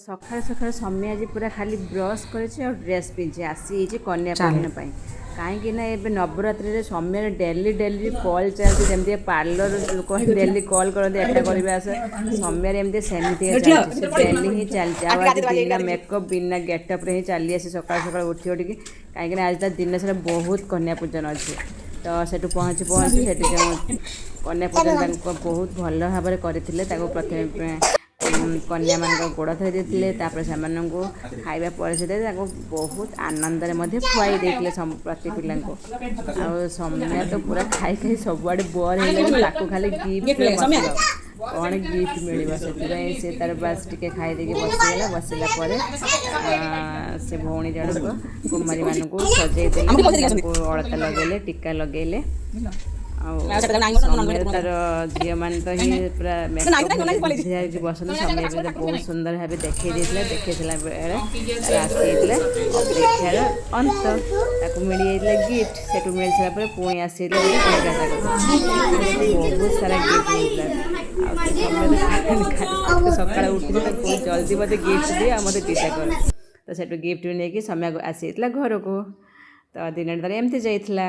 सकाळ सकाळ सौम्य आज पूरा खाली ब्रश कर ड्रेस पिंधि आसी कन्या पूजन कहीं ए नवरात्रि में सौम्य डेली डेली कल चलती जमी पार्लर लोक डेली कल करते एटा कर आस सौम्य एमती सेमती चलती डेली ही चलती आज बिना मेकअप बिना गेटअप ही चली आसी सकाल सकाल उठी उठिकी कहीं आज दिन सारा बहुत कन्या पूजन अच्छे तो सेठू पहुँची से कन्या पूजन बहुत भल भाव में करते प्रथम कन्या मान गोड़ धोई देते से खाइबा पर बहुत आनंद खुआई देते प्रति पिला समय तो पूरा खाई खाई सबुआड़े बोर हो खाली गिफ्ट कौन गिफ्ट मिल से तार बास टे खाईदे बसगला बसला से भौणी जन को कुमारी मान को सजे अलता लगेले टीका लगेले तार झील मान तो ही पूरा बसते समय बहुत सुंदर भाव देखे देखा बेले आसी अपेक्षार अंत मिल जाता गिफ्ट से मिल सारा पुणी आसी बहुत सारा गिफ्ट सकाल उठी जल्दी मत गिफ्ट दिए मत टीका कर तो से गिफ्ट नहीं कि समय आसी घर को तो दिन तार एमती जाइला।